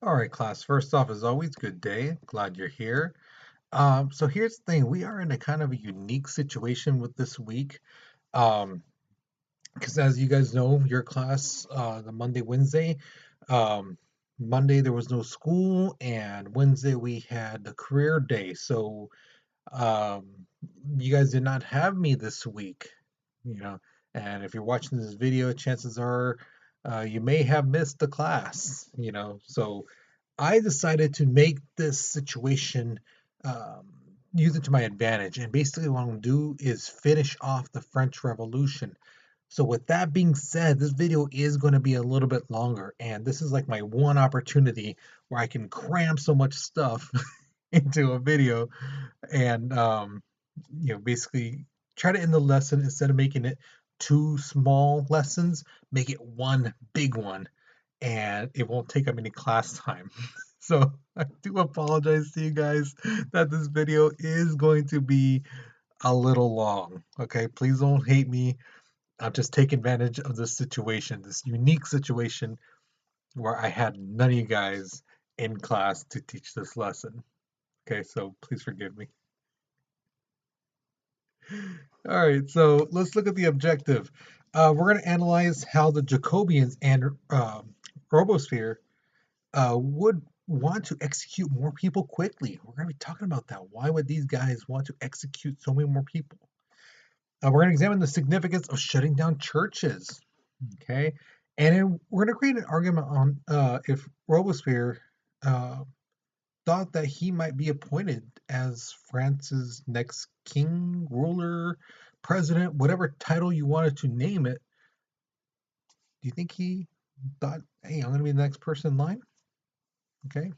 All right, class. First off, as always, good day. Glad you're here. So here's the thing. We are in a kind of a unique situation with this week. Um, because as you guys know, your class, the Monday, Wednesday, um, Monday there was no school, and Wednesday we had the career day. So, um, you guys did not have me this week, you know. And if you're watching this video, chances are, you may have missed the class. So I decided to make this situation um, use it to my advantage. And basically, what I'm going to do is finish off the French Revolution. So, with that being said, this video is going to be a little bit longer. And this is like my one opportunity where I can cram so much stuff into a video and, basically try to end the lesson instead of making it two small lessons, make it one big one and it won't take up any class time. So I do apologize to you guys that this video is going to be a little long. Okay, please don't hate me. I'm just taking advantage of this situation, this unique situation where I had none of you guys in class to teach this lesson. Okay, so please forgive me. All right, so let's look at the objective. We're going to analyze how the Jacobians and Robespierre would want to execute more people quickly. We're going to be talking about that. Why would these guys want to execute so many more people? We're going to examine the significance of shutting down churches. Okay. And then we're going to create an argument on if Robespierre uh, thought that he might be appointed as France's next king, ruler, president, whatever title you wanted to name it. Do you think he thought, hey, I'm going to be the next person in line? Okay.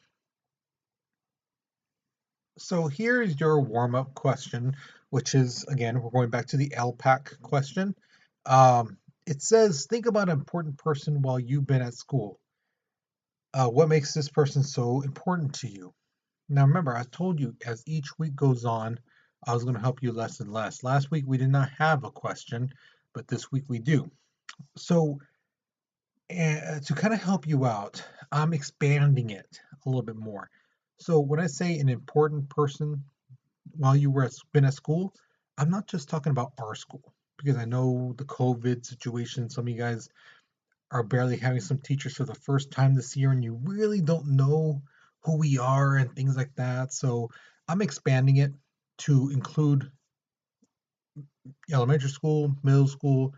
So here is your warm-up question, which is, again, we're going back to the LPAC question. It says, think about an important person while you've been at school. What makes this person so important to you? Now, remember, I told you as each week goes on, I was going to help you less and less. Last week, we did not have a question, but this week we do. So, to kind of help you out, I'm expanding it a little bit more. So, when I say an important person, while you were been at school, I'm not just talking about our school because I know the COVID situation. Some of you guys are barely having some teachers for the first time this year, and you really don't know who we are and things like that. So I'm expanding it to include elementary school, middle school,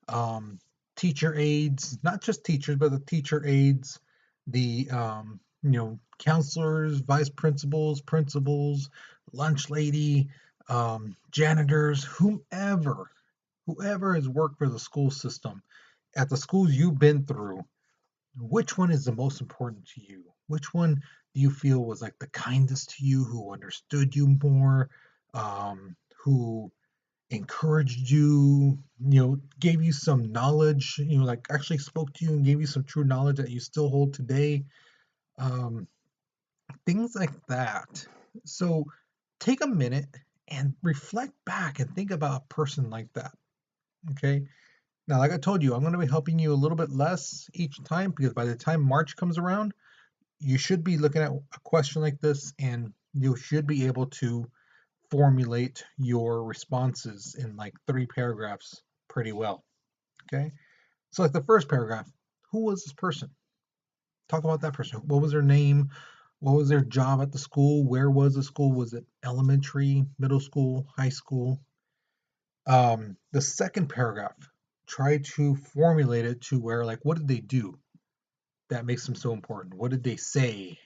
um, teacher aides, not just teachers, but the teacher aides, the counselors, vice principals, principals, lunch lady, janitors, whoever has worked for the school system at the schools you've been through. Which one is the most important to you? Which one do you feel was like the kindest to you, who understood you more, who encouraged you, gave you some knowledge, like actually spoke to you and gave you some true knowledge that you still hold today, um, things like that. So take a minute and reflect back and think about a person like that. Okay. Now, like I told you, I'm going to be helping you a little bit less each time because by the time March comes around, you should be looking at a question like this and you should be able to formulate your responses in like 3 paragraphs pretty well. Okay. So, like the first paragraph, who was this person? Talk about that person. What was their name? What was their job at the school? Where was the school? Was it elementary, middle school, high school? The second paragraph, try to formulate it to where, like, what did they do that makes them so important? What did they say?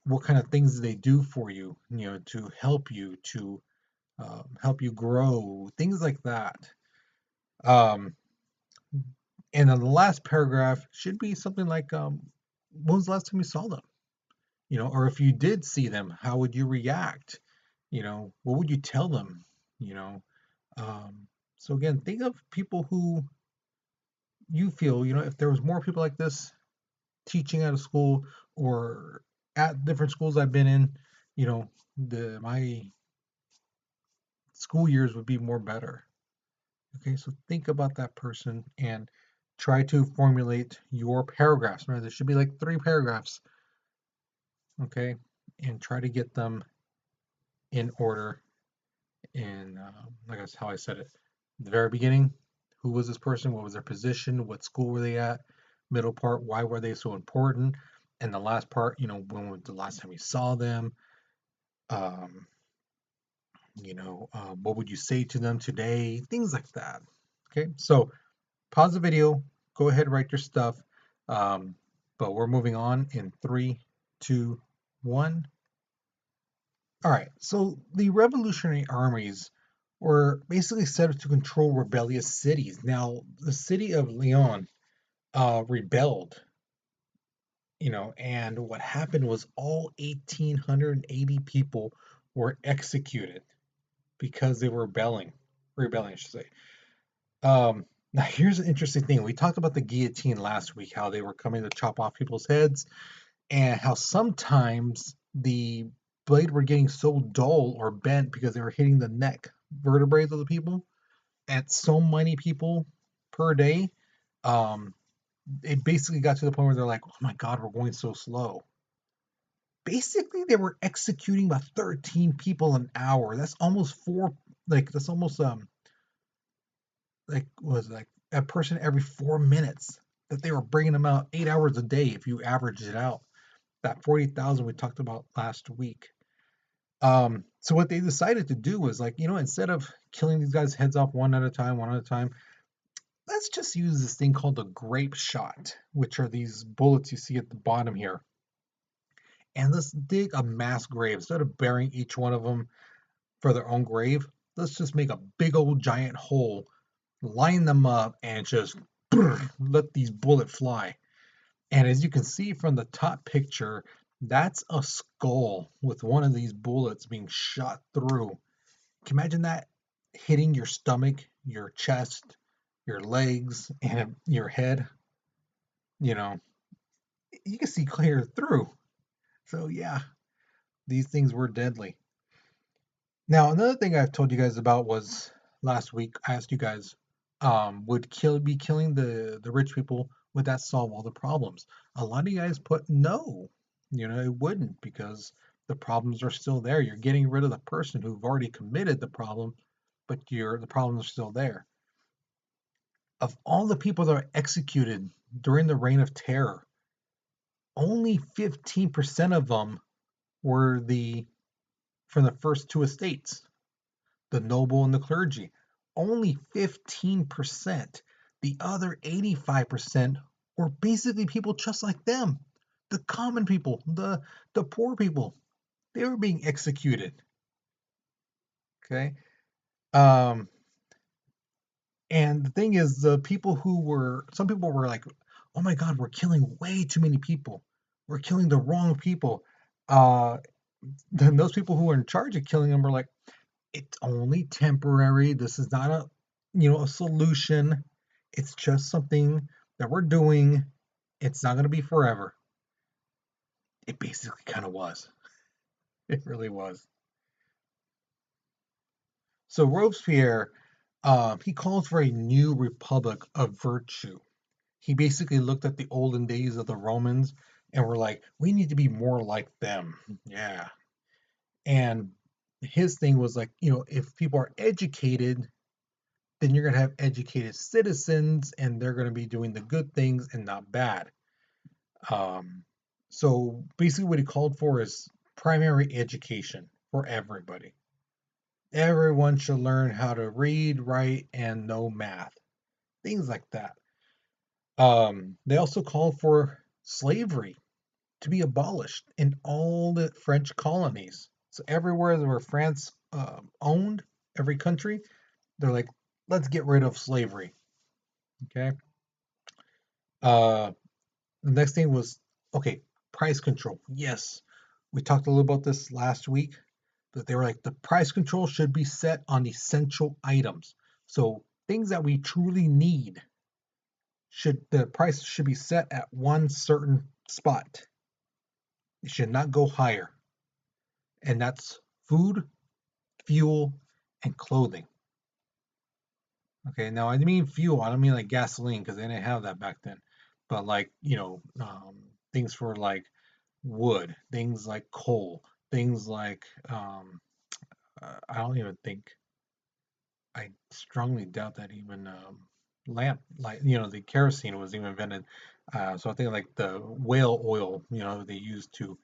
What kind of things did they do for you, to help you grow, things like that. Um, and then the last paragraph should be something like, when was the last time you saw them? Or if you did see them, how would you react? What would you tell them? You know, so again, think of people who you feel, if there was more people like this teaching at a school or at different schools I've been in, my school years would be more better. Okay, so think about that person and try to formulate your paragraphs. Remember, there should be like 3 paragraphs, okay? And try to get them in order. In like that's how I said it. The very beginning, who was this person? What was their position? What school were they at? Middle part, why were they so important? And the last part, when was the last time you saw them? Um, what would you say to them today? Things like that. Okay, so pause the video, go ahead, write your stuff. Um, but we're moving on in 3, 2, 1. All right, so the revolutionary armies were basically set up to control rebellious cities. Now, the city of Lyon rebelled, and what happened was all 1,880 people were executed because they were rebelling, I should say. Now, here's an interesting thing. We talked about the guillotine last week, how they were coming to chop off people's heads, and how sometimes the blade were getting so dull or bent because they were hitting the neck vertebrae of the people at so many people per day. Um, it basically got to the point where they're like, "Oh my God, we're going so slow." Basically, they were executing about 13 people an hour. That's almost four. That's almost was like a person every 4 minutes that they were bringing them out 8 hours a day if you average it out. That 40,000 we talked about last week. So what they decided to do was like, instead of killing these guys heads off one at a time, let's just use this thing called the grape shot, which are these bullets you see at the bottom here. And let's dig a mass grave. Instead of burying each one of them for their own grave, let's just make a big old giant hole, line them up, and just let these bullets fly. And as you can see from the top picture, that's a skull with one of these bullets being shot through. Can you imagine that hitting your stomach, your chest, your legs, and your head? You know, you can see clear through. So, yeah, these things were deadly. Now, another thing I've told you guys about was last week. I asked you guys, would be killing the rich people, would that solve all the problems? A lot of you guys put no. It wouldn't, because the problems are still there. You're getting rid of the person who've already committed the problem, but the problems are still there. Of all the people that are executed during the Reign of Terror, only 15% of them were from the first 2 estates, the noble and the clergy. Only 15%. The other 85% were basically people just like them. The common people, the poor people, they were being executed. Okay. Um, and the thing is, some people were like, oh my God, we're killing way too many people. We're killing the wrong people. Uh, then those people who were in charge of killing them were like, it's only temporary. This is not a solution. It's just something that we're doing. It's not going to be forever. It basically kind of was. It really was. So Robespierre, he calls for a new republic of virtue. He basically looked at the olden days of the Romans and were like, we need to be more like them. Yeah. And his thing was like, if people are educated, then you're going to have educated citizens and they're going to be doing the good things and not bad. Um, so basically, what he called for is primary education for everybody. Everyone should learn how to read, write, and know math, things like that. They also called for slavery to be abolished in all the French colonies. So everywhere where France owned every country, they're like, let's get rid of slavery. Okay. Uh, the next thing was, okay, price control. Yes, we talked a little about this last week, but they were like, the price control should be set on essential items. So things that we truly need, the price should be set at one certain spot. It should not go higher. And that's food, fuel, and clothing. Okay, now I mean fuel. I don't mean like gasoline because they didn't have that back then. But like, things for like wood, things like coal, things like I don't even think I strongly doubt that even lamp like the kerosene was even invented. So I think like the whale oil, they used to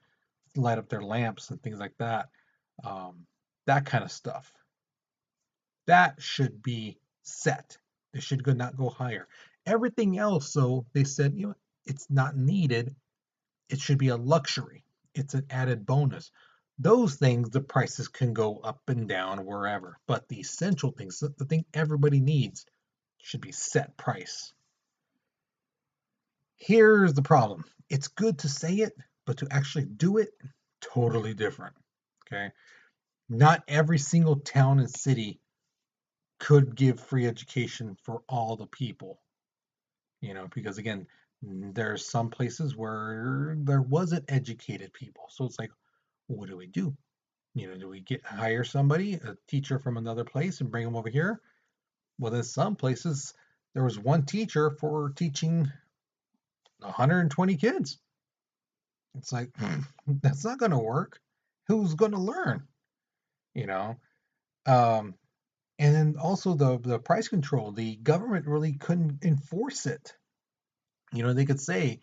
light up their lamps and things like that. That kind of stuff. That should be set. It should not go higher. Everything else, so they said, it's not needed. It should be a luxury. It's an added bonus. Those things, the prices can go up and down wherever. But the essential things, the thing everybody needs, should be set price. Here's the problem. It's good to say it, but to actually do it, totally different. Okay. Not every single town and city could give free education for all the people, because again, there's some places where there wasn't educated people. So it's like, what do we do? Do we hire somebody, a teacher from another place, and bring them over here? Well, in some places, there was one teacher for teaching 120 kids. It's like, that's not going to work. Who's going to learn? You know, um, and then also the price control. The government really couldn't enforce it. They could say,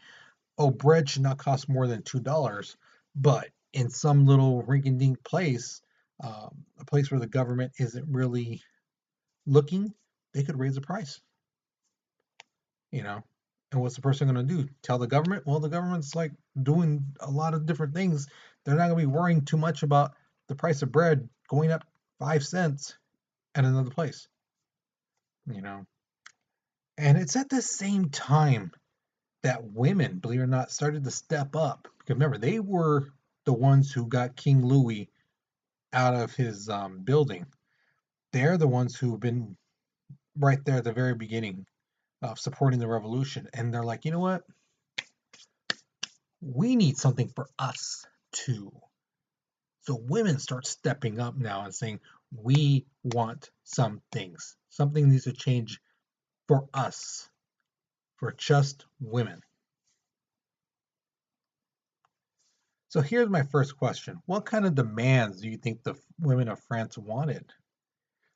"Oh, bread should not cost more than $2," but in some little rinky-dink place, a place where the government isn't really looking, they could raise the price. You know, and what's the person going to do? Tell the government? Well, the government's like doing a lot of different things. They're not going to be worrying too much about the price of bread going up 5 cents at another place. You know, and it's at the same time that women, believe it or not, started to step up. Because remember, they were the ones who got King Louis out of his building. They're the ones who've been right there at the very beginning of supporting the revolution. And they're like, you know what? We need something for us too. So women start stepping up now and saying, we want some things. Something needs to change for us, for just women. So here's my first question. What kind of demands do you think the women of France wanted?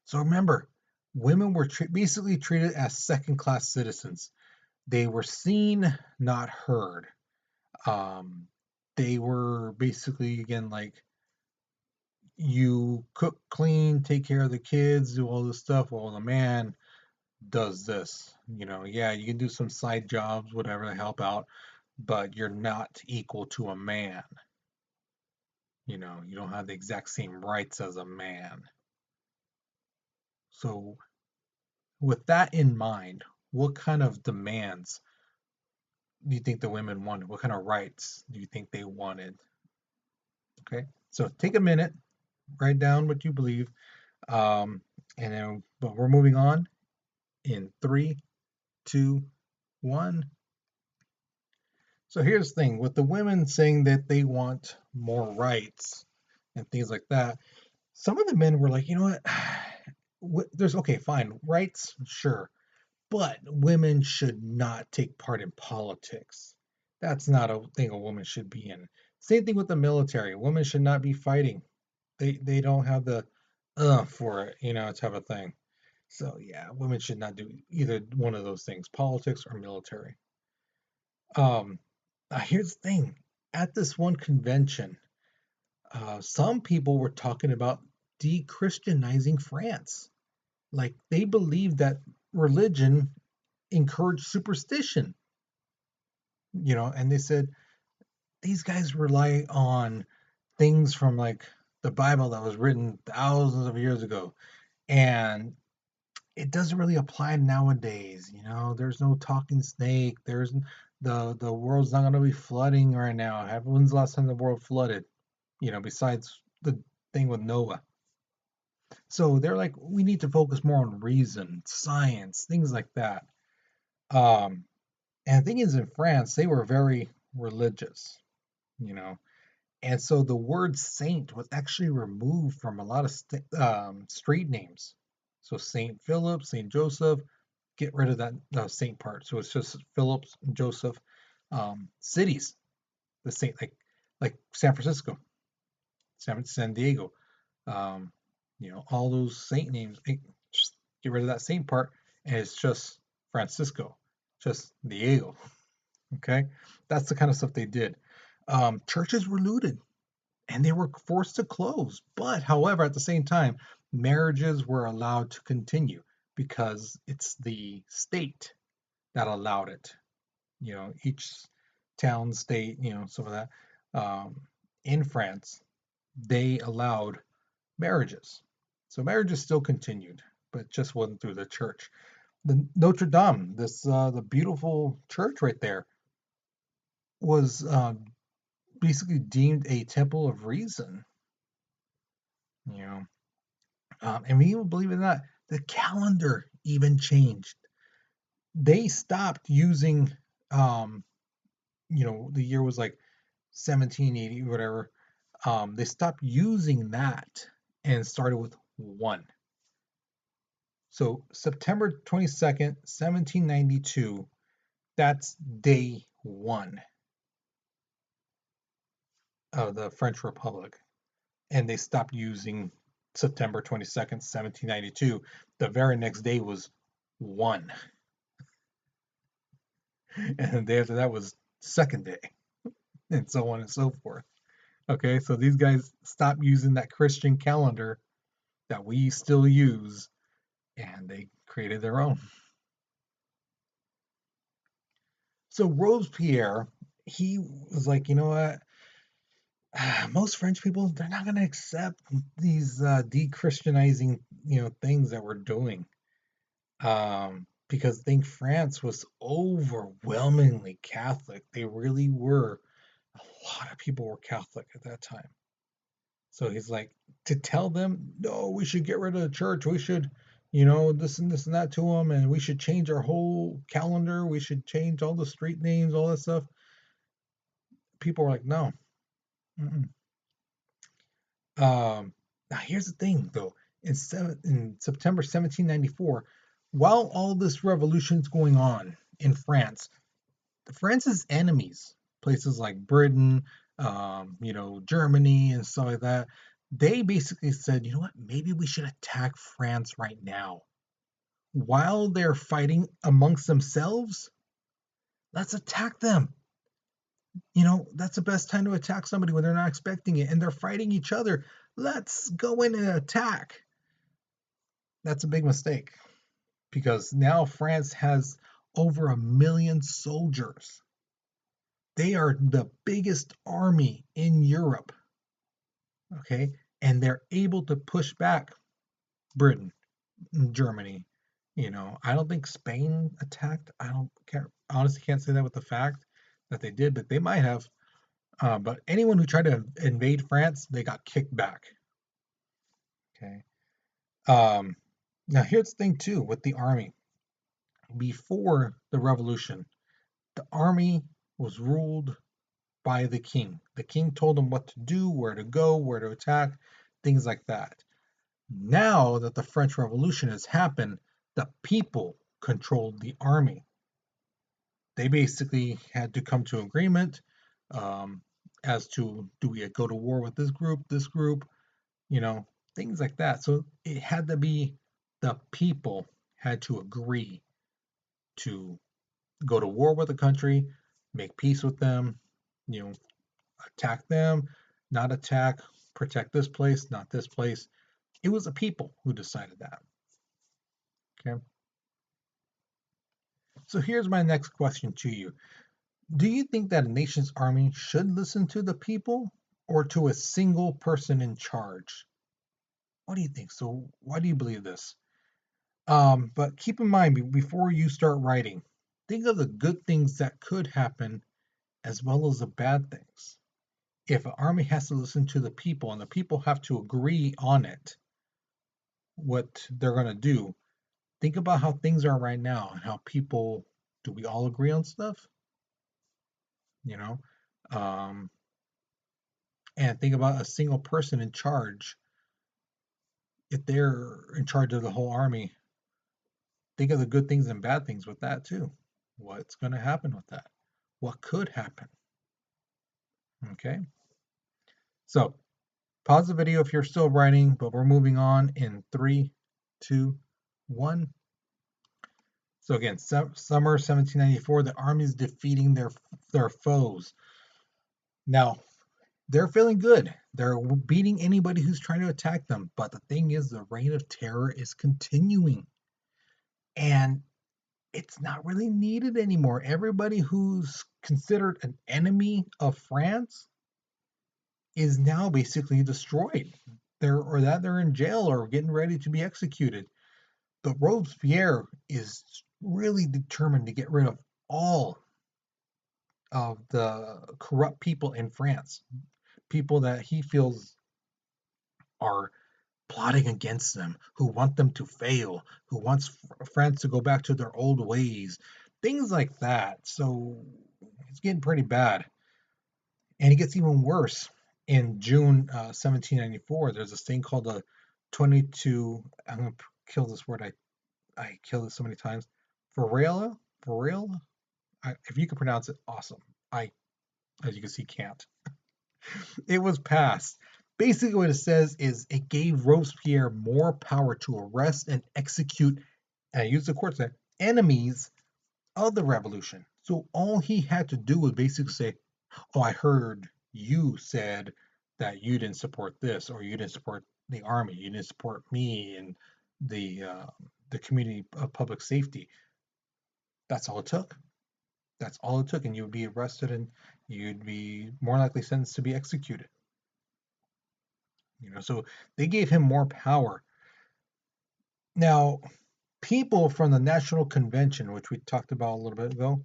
So remember, women were basically treated as second class citizens. They were seen, not heard. Um, they were basically, again, like, you cook, clean, take care of the kids, do all this stuff. Well, the man does this. Yeah, you can do some side jobs, whatever, to help out, but you're not equal to a man. You don't have the exact same rights as a man. So, with that in mind, what kind of demands do you think the women wanted? What kind of rights do you think they wanted? Okay, so take a minute, write down what you believe, um, and then, but we're moving on in three, two, one. So here's the thing with the women saying that they want more rights and things like that. Some of the men were like, you know what? There's okay, fine, rights, sure, but women should not take part in politics. That's not a thing a woman should be in. Same thing with the military. Women should not be fighting. They don't have the for it, type of thing. So yeah, women should not do either one of those things, politics or military. Um, Here's the thing. At this one convention, some people were talking about de-Christianizing France. Like they believed that religion encouraged superstition, and they said these guys rely on things from like the Bible that was written thousands of years ago, and it doesn't really apply nowadays. There's no talking snake. There's the world's not going to be flooding right now. When's the last time the world flooded? Besides the thing with Noah. So they're like, we need to focus more on reason, science, things like that. Um, and the thing is, in France, they were very religious, you know, and so the word saint was actually removed from a lot of street names. So Saint Philip, Saint Joseph, get rid of that Saint part. So it's just Philip and Joseph. Cities, the Saint, like San Francisco, San Diego, um, all those Saint names. Just get rid of that Saint part, and it's just Francisco, just Diego. Okay, that's the kind of stuff they did. Churches were looted and they were forced to close. But, however, at the same time, marriages were allowed to continue because it's the state that allowed it. Each town, state, some of that. Um, in France, they allowed marriages. So marriages still continued, but just wasn't through the church. The Notre Dame, the beautiful church right there, was basically deemed a temple of reason. You know, and we even believe it or not, the calendar even changed. They stopped using, um, the year was like 1780, whatever. They stopped using that and started with one. So September 22nd, 1792, that's day one of the French Republic. And they stopped using September 22nd, 1792. The very next day was one. And the day after that was second day, and so on and so forth. Okay, so these guys stopped using that Christian calendar that we still use, and they created their own. So Robespierre, he was like, you know what? Most French people, they're not going to accept these de-Christianizing, things that we're doing. Because I think France was overwhelmingly Catholic. They really were. A lot of people were Catholic at that time. So he's like, to tell them, no, we should get rid of the church. We should, this and this and that to them, and we should change our whole calendar. We should change all the street names, all that stuff. People were like, no. Mm-mm. Now here's the thing, though. In September 1794, while all this revolution's going on in France, France's enemies, places like Britain, Germany and stuff like that, they basically said, you know what, maybe we should attack France right now. While they're fighting amongst themselves, let's attack them. That's the best time to attack somebody when they're not expecting it and they're fighting each other. Let's go in and attack. That's a big mistake because now France has over 1 million soldiers. They are the biggest army in Europe, okay? And they're able to push back Britain and Germany. I don't think Spain attacked. I don't care. Honestly, can't say that with the fact that they did, but they might have. But anyone who tried to invade France, they got kicked back. Okay. Now here's the thing too with the army. Before the revolution, the army was ruled by the king. The king told them what to do, where to go, where to attack, things like that. Now that the French Revolution has happened, the people controlled the army. They basically had to come to agreement um, as to do we go to war with this group, you know, things like that. So it had to be the people had to agree to go to war with the country, make peace with them, you know, attack them, not attack, protect this place, not this place. It was the people who decided that. Okay. So here's my next question to you. Do you think that a nation's army should listen to the people or to a single person in charge? What do you think? So why do you believe this? But keep in mind before you start writing, think of the good things that could happen as well as the bad things. If an army has to listen to the people and the people have to agree on it, what they're going to do, think about how things are right now and how people do we all agree on stuff? You know? Um, and think about a single person in charge. if they're in charge of the whole army, think of the good things and bad things with that too. What's going to happen with that? What could happen? Okay. So pause the video if you're still writing, but we're moving on in 3, 2, 1. So again, summer 1794, the army is defeating their foes. Now, they're feeling good. They're beating anybody who's trying to attack them. But the thing is, the reign of terror is continuing. And it's not really needed anymore. Everybody who's considered an enemy of France is now basically destroyed. They're in jail or getting ready to be executed. But Robespierre is really determined to get rid of all of the corrupt people in France, people that he feels are plotting against them, who want them to fail, who wants France to go back to their old ways, things like that. So it's getting pretty bad. And it gets even worse. In June 1794, there's this thing called the 22, I'm going to kill this word, I killed it so many times. Varela? If you can pronounce it, awesome. I, as you can see, can't. It was passed. Basically, what it says is it gave Robespierre more power to arrest and execute, and I use the court said, enemies of the revolution. So all he had to do was basically say, "Oh, I heard you said that you didn't support this, or you didn't support the army, you didn't support me and the community of public safety." That's all it took. That's all it took, and you would be arrested and you'd be more likely sentenced to be executed. So they gave him more power. Now, people from the National Convention, which we talked about a little bit ago,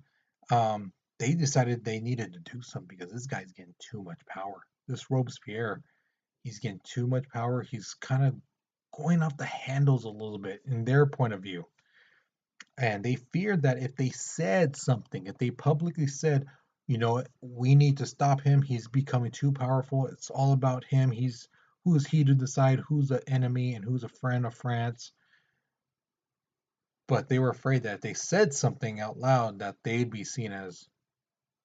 they decided they needed to do something because this guy's getting too much power. This Robespierre, he's getting too much power. He's kind of going off the handles a little bit in their point of view. And they feared that if they said something, if they publicly said, we need to stop him, he's becoming too powerful, it's all about him, who's he to decide who's an enemy and who's a friend of France. But they were afraid that if they said something out loud that they'd be seen as,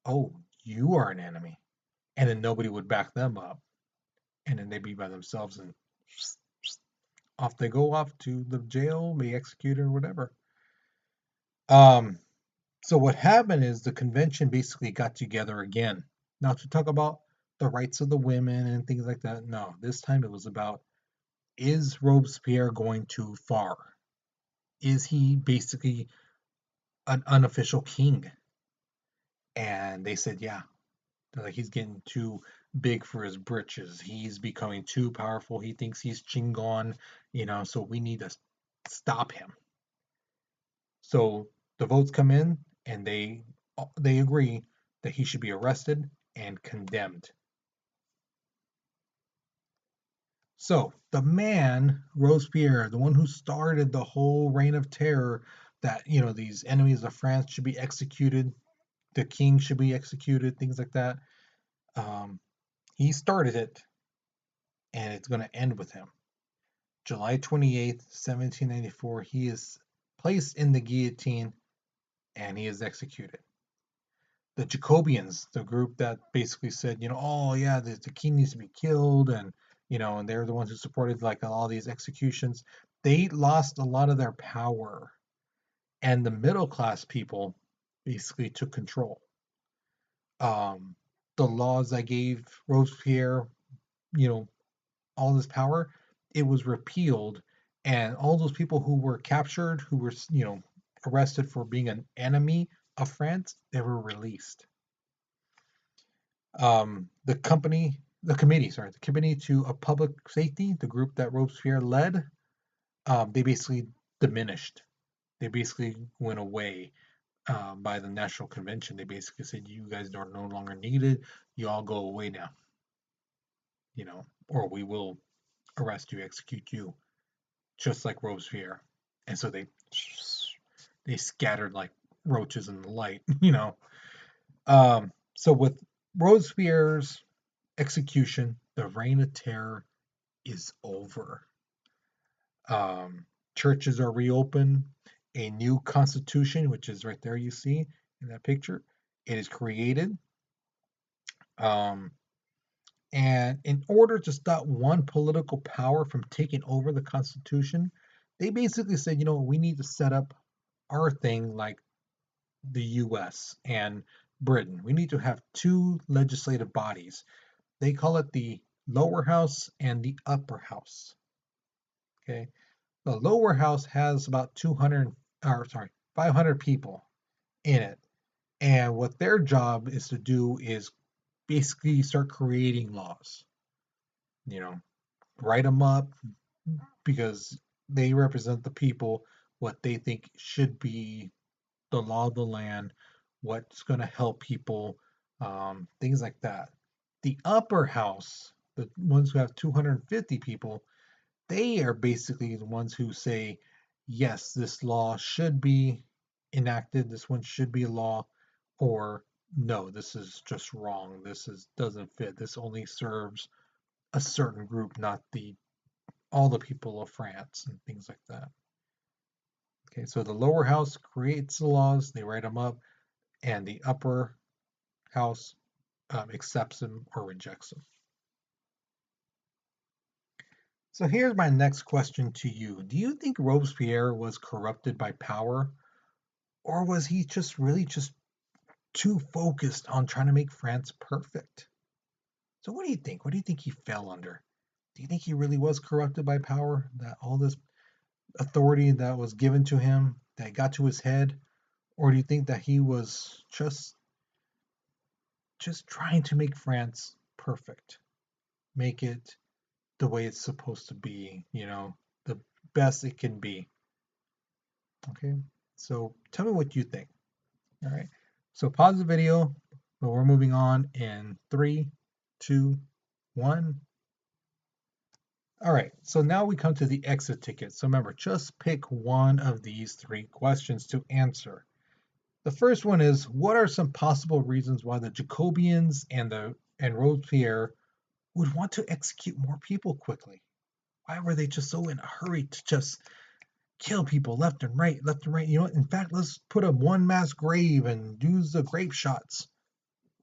oh, you are an enemy. And then nobody would back them up. And then they'd be by themselves and off they go off to the jail, be executed or whatever. So what happened is the convention basically got together again. Not to talk about the rights of the women and things like that. No, this time it was about, is Robespierre going too far? Is he basically an unofficial king? And they said, yeah. They're like, he's getting too big for his britches. He's becoming too powerful. He thinks he's Chingon, so we need to stop him. So the votes come in and they agree that he should be arrested and condemned. So the man, Robespierre, the one who started the whole reign of terror, that these enemies of France should be executed, the king should be executed, things like that. He started it, and it's going to end with him. July 28th, 1794, he is placed in the guillotine and he is executed. The Jacobians, the group that basically said, oh yeah, the king needs to be killed, and and they're the ones who supported like all these executions, they lost a lot of their power, and the middle class people basically took control. The laws that gave Robespierre, all this power, it was repealed, and all those people who were captured, who were arrested for being an enemy of France, they were released. The committee to a public safety, the group that Robespierre led, they basically diminished. They basically went away by the National Convention. They basically said, "You guys are no longer needed. You all go away now. Or we will arrest you, execute you, just like Robespierre." And so they scattered like roaches in the light. So with Robespierre's execution, the reign of terror is over. Um, Churches are reopened. A new constitution, which is right there, you see in that picture, it is created. Um, and in order to stop one political power from taking over the constitution, they basically said, we need to set up our thing like the US and Britain. We need to have two legislative bodies. They call it the lower house and the upper house. Okay. The lower house has about 500 people in it. And what their job is to do is basically start creating laws, you know, write them up because they represent the people, what they think should be the law of the land, what's going to help people, things like that. The upper house, the ones who have 250 people, they are basically the ones who say, yes, this law should be enacted, this one should be a law, or no, this is just wrong, doesn't fit, this only serves a certain group, not the all the people of France and things like that. Okay, so the lower house creates the laws, they write them up, and the upper house accepts them or rejects them. So here's my next question to you. Do you think Robespierre was corrupted by power, or was he just too focused on trying to make France perfect? So what do you think? What do you think he fell under? Do you think he really was corrupted by power? That all this authority that was given to him, that got to his head? Or do you think that he was just trying to make France perfect? Make it the way it's supposed to be, the best it can be. Okay, so tell me what you think. All right, so pause the video, but we're moving on in 3, 2, 1. All right, so now we come to the exit ticket. So remember, just pick one of these three questions to answer. The first one is, what are some possible reasons why the Jacobians and Robespierre would want to execute more people quickly? Why were they just so in a hurry to just kill people left and right, left and right? In fact, let's put a one mass grave and use the grape shots.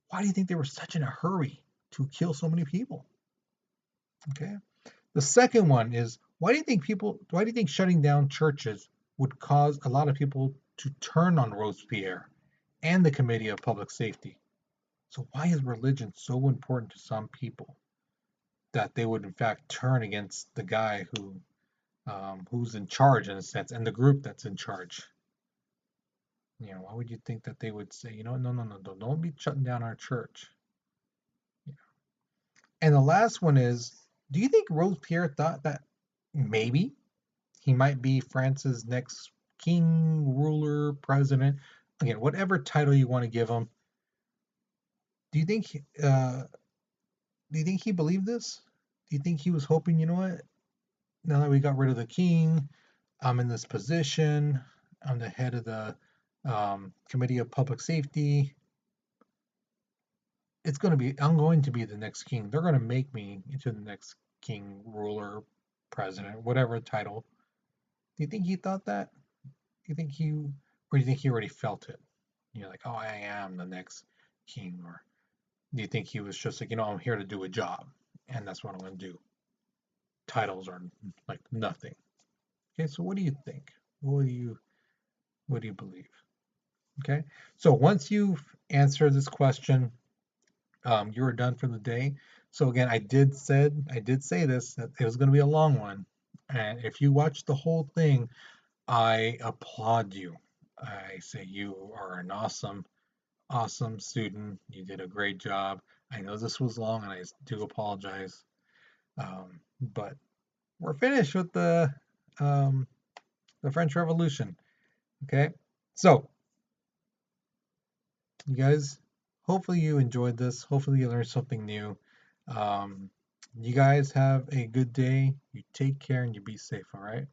Why do you think they were such in a hurry to kill so many people? Okay. The second one is, why do you think shutting down churches would cause a lot of people to turn on Robespierre and the Committee of Public Safety? So why is religion so important to some people that they would in fact turn against the guy who's in charge in a sense, and the group that's in charge? Why would you think that they would say, no, no, no, don't be shutting down our church? And the last one is, do you think Robespierre thought that maybe he might be France's next king, ruler, president? Again, whatever title you want to give him. Do you think? Do you think he believed this? Do you think he was hoping, what? Now that we got rid of the king, I'm in this position. I'm the head of the Committee of Public Safety. I'm going to be the next king. They're going to make me into the next king, ruler, president, whatever title. Do you think he thought that? Or do you think he already felt it? Like, oh, I am the next king. Or do you think he was just like, I'm here to do a job, and that's what I'm going to do? Titles are like nothing. Okay, so what do you think? What do you believe? Okay, so once you've answered this question, you're done for the day. So again, I did say this, that it was going to be a long one, and if you watch the whole thing, I applaud you. I say you are an awesome student. You did a great job. I know this was long, and I do apologize, but we're finished with um, the French Revolution. Okay, so you guys, hopefully you enjoyed this. Hopefully you learned something new. Um, you guys have a good day. You take care and you be safe, all right?